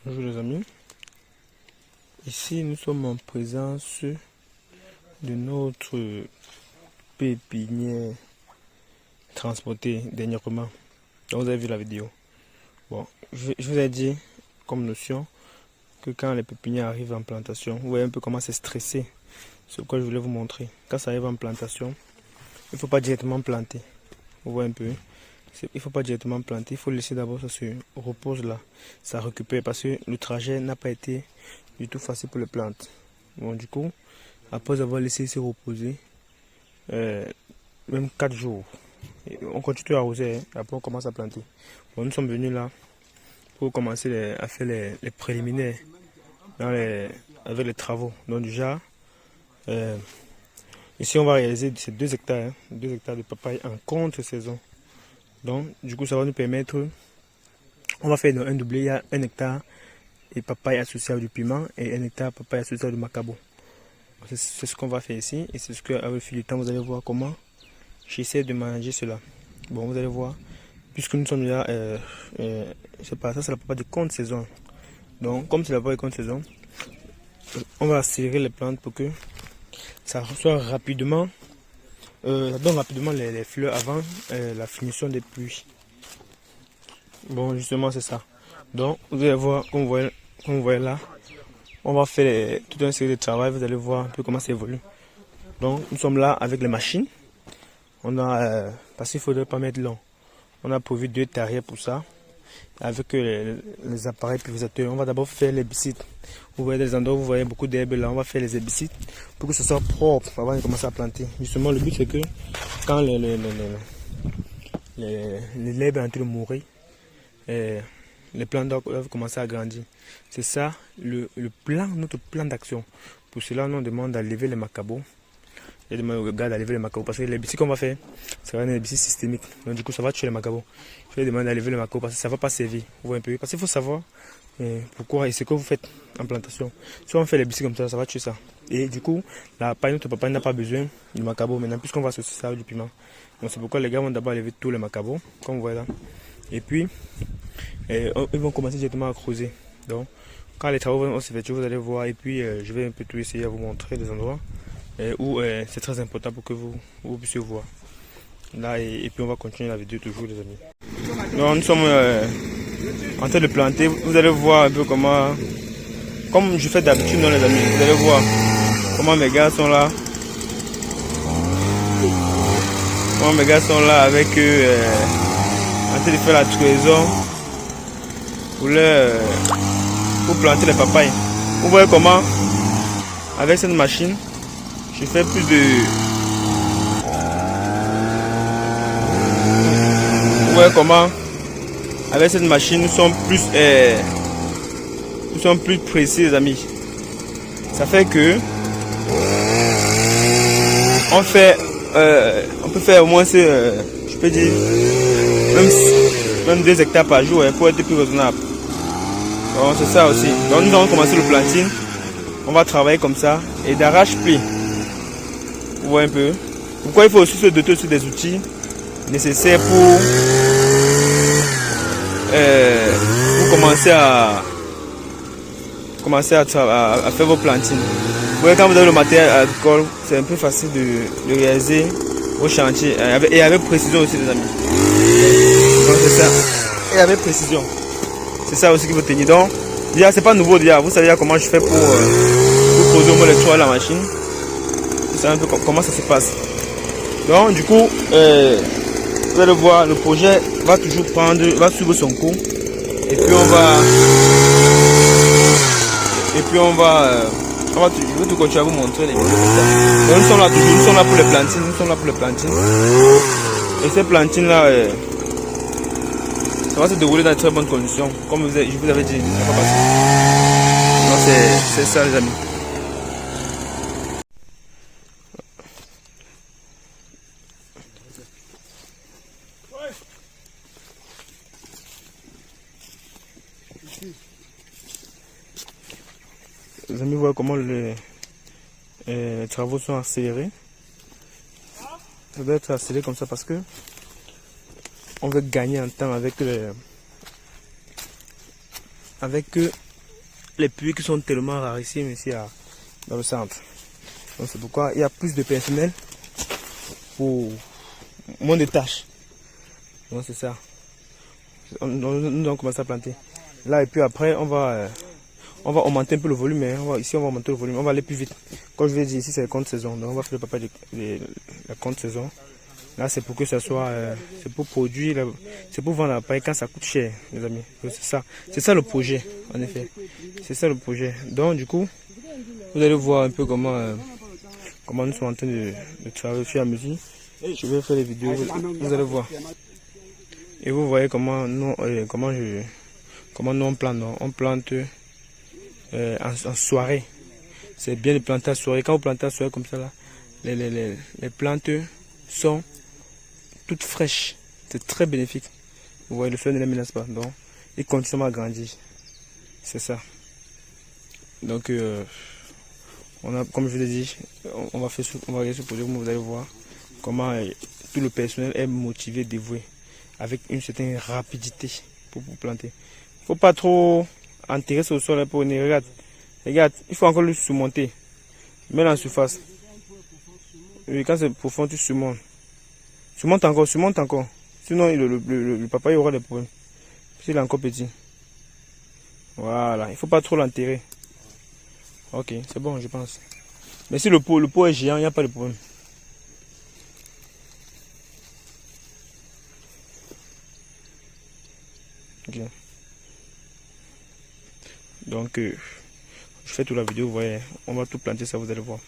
Bonjour les amis, ici nous sommes en présence de notre pépinière transportée dernièrement. Donc vous avez vu la vidéo. Bon, je vous ai dit comme notion que quand les pépinières arrivent en plantation, vous voyez un peu comment c'est stressé. C'est quoi je voulais vous montrer. Quand ça arrive en plantation, il ne faut pas directement planter. Vous voyez un peu. Il ne faut pas directement planter, il faut laisser d'abord ça se repose là, ça récupère parce que le trajet n'a pas été du tout facile pour les plantes. Bon, du coup, après avoir laissé se reposer, même 4 jours, on continue à arroser, hein, après on commence à planter. Bon, nous sommes venus là pour commencer à faire les préliminaires avec les travaux. Donc déjà, ici on va réaliser ces 2 hectares, hein, 2 hectares de papaye en contre-saison. Donc, du coup, ça va nous permettre, on va faire un doublé, il y a 1 hectare et papaye associé à du piment et 1 hectare papaye associé à du macabo. C'est ce qu'on va faire ici et c'est ce qu'avec le fil du temps, vous allez voir comment j'essaie de manager cela. Bon, vous allez voir, puisque nous sommes là, c'est pas ça, c'est la papaye de contre-saison. Donc, comme c'est la papaye de contre-saison, on va accélérer les plantes pour que ça reçoive rapidement. Ça donne rapidement les fleurs avant la finition des pluies. Bon, justement, c'est ça. Donc, vous allez voir, comme vous voyez là, on va faire toute une série de travail. Vous allez voir un peu comment ça évolue. Donc, nous sommes là avec les machines. On a, parce qu'il ne faudrait pas mettre long. On a prévu 2 tarières pour ça. Avec les appareils pulvérisateurs. On va d'abord faire l'herbicide. Vous voyez des endroits où vous voyez beaucoup d'herbes là. On va faire les herbicides pour que ce soit propre avant de commencer à planter. Justement, le but c'est que quand l'herbe est en train de mourir, les plantes doivent commencer à grandir. C'est ça notre plan d'action. Pour cela, on demande à lever les macabos. Et demande au gars d'enlever les macabos. Parce que l'herbicide qu'on va faire, c'est un herbicide systémique. Donc du coup, ça va tuer les macabos. Je vais demander à lever les macabos parce que ça ne va pas servir. Vous voyez un peu. Parce qu'il faut savoir pourquoi et ce que vous faites en plantation. Si on fait l'herbicide comme ça va tuer ça. Et du coup, notre papaye n'a pas besoin du macabo maintenant, puisqu'on va associer ça avec du piment. Donc c'est pourquoi les gars vont d'abord lever tous les macabos, comme vous voyez là. Et puis, ils vont commencer directement à creuser. Donc, quand les travaux vont s'effectuer, vous allez voir. Et puis, je vais un peu tout essayer à vous montrer des endroits où c'est très important pour que vous puissiez voir. Là, et puis on va continuer la vidéo toujours, les amis. Donc, nous sommes en train de planter. Vous allez voir un peu comment, comme je fais d'habitude, non, les amis. Vous allez voir comment mes gars sont là. Comment mes gars sont là avec eux, en train de faire la trésor pour planter les papayes. Vous voyez comment, avec cette machine, je fais plus de... Vous voyez comment, avec cette machine, nous sommes plus précis, les amis. Ça fait que on peut faire au moins, je peux dire, même 2 hectares par jour pour être plus raisonnable. Donc c'est ça aussi. Donc nous allons commencer le planting. On va travailler comme ça et d'arrache-pli. Vous voyez un peu. Pourquoi il faut aussi se doter aussi des outils nécessaires pour commencer à faire vos plantines. Vous voyez, quand vous avez le matériel agricole, c'est un peu facile de réaliser vos chantiers et avec précision aussi, les amis. Donc c'est ça. Et avec précision. C'est ça aussi qu'il faut tenir. Donc, déjà, c'est pas nouveau déjà. Vous savez comment je fais pour poser au moins les toits à la machine. Vous savez un peu comment ça se passe. Donc, du coup, vous allez voir, le projet va toujours va suivre son cours. Et puis je vais tout continuer à vous montrer les vidéos. Donc, nous sommes là pour les plantines. Nous sommes là pour les plantines. Et ces plantines là, ça va se dérouler dans de très bonnes conditions. Comme je vous avais dit, ça va passer. Donc c'est ça, les amis. Les amis, voient comment les travaux sont accélérés. Ça doit être accéléré comme ça parce que on veut gagner en temps avec les puits qui sont tellement rarissimes ici dans le centre. Donc c'est pourquoi il y a plus de personnel pour moins de tâches. Donc c'est ça. Nous allons commencer à planter. Là et puis après on va augmenter un peu le volume. Hein. Ici on va augmenter le volume. On va aller plus vite. Comme je l'ai dit, ici c'est la compte saison. Donc on va faire le papaye de la compte saison. Là c'est pour que ça soit, c'est pour produire, c'est pour vendre la paille quand ça coûte cher, les amis. C'est ça le projet, en effet. C'est ça le projet. Donc du coup, vous allez voir un peu comment nous sommes en train de travailler au fur et à mesure. Je vais faire les vidéos, vous allez voir. Et vous voyez comment nous, comment nous on plante. Non? On plante en soirée. C'est bien de planter à soirée. Quand vous plantez à soirée comme ça, là, les plantes sont toutes fraîches. C'est très bénéfique. Vous voyez, le soleil ne les menace pas. Donc, ils continuent à grandir. C'est ça. Donc, comme je vous l'ai dit, on va regarder ce projet, vous allez voir comment tout le personnel est motivé, dévoué, avec une certaine rapidité pour planter. Il ne faut pas trop enterrer sur le sol pour venir. Regarde, il faut encore le surmonter. Mets en surface. Et quand c'est profond, tu surmontes. Surmonte encore. Sinon, le papaye aura des problèmes. S'il est encore petit. Voilà, il ne faut pas trop l'enterrer. Ok, c'est bon, je pense. Mais si le pot est géant, il n'y a pas de problème. Ok. Donc, je fais toute la vidéo, vous voyez. On va tout planter, ça vous allez voir.